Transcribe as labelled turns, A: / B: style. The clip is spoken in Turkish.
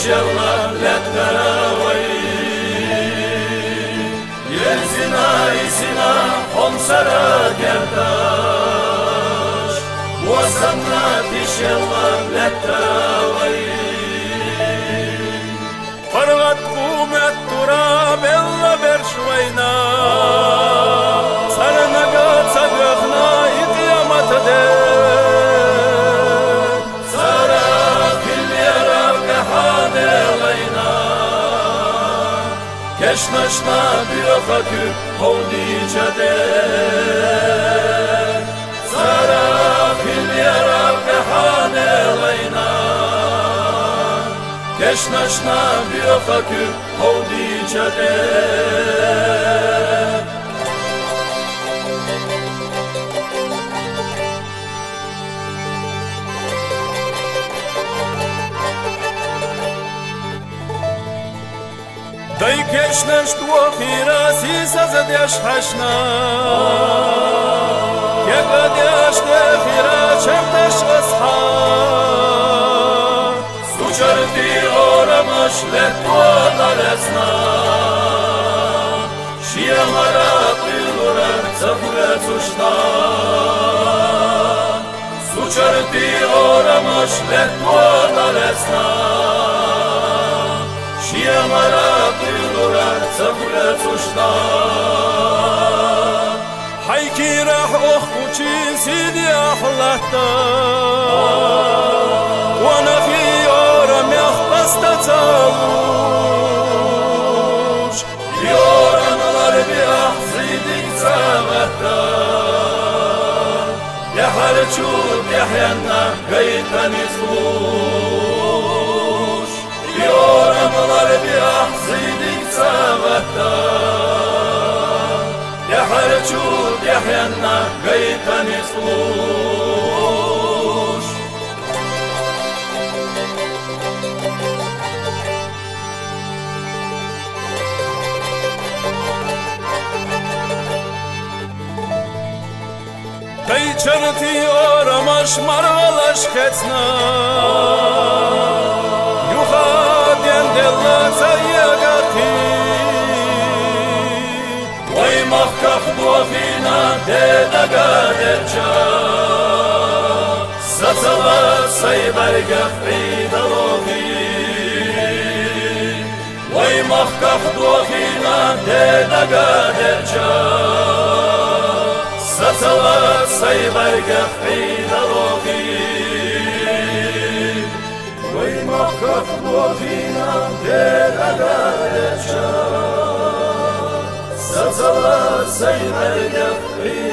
A: تشيلا لتراوي يزنا يزنا خمسرا كرداش وزنا تشيلا لتراوي فرغت قومت تراب إلا برشوينا سرنقا صدقنا إقيامة دي Keşnaşna biyokakü hovdi cade Zara filyara behane layna Keşnaşna biyokakü hovdi cade Дай кешнаш туахира сисазадяш хашна Ягадяш нехира черташ асха Сучарти орамаш летуана лесна Шиямара пилурар цафурец ушна Сучарти орамаш летуана лесна Шиямара пилурар цафурец ушна Хайки рах охучи сиди ахлахта Ванахи орам яхпаста цалуш Yoranlar bir ahzidik zametta Yahar çut yahyanna gaytan izluş Yoranlar bir ahzidik zametta Yahar çut yahyanna gaytan izluş Çarti oramaş marvalaş ketsna Yuha dendella zayyagati Vay mahkaf duafina dedaga derca Satsalat saybergaf idalohi Vay mahkaf duafina dedaga derca Satsalat saybergaf idalohi Vay mahkaf duafina dedaga derca Satsalat saybergaf idalohi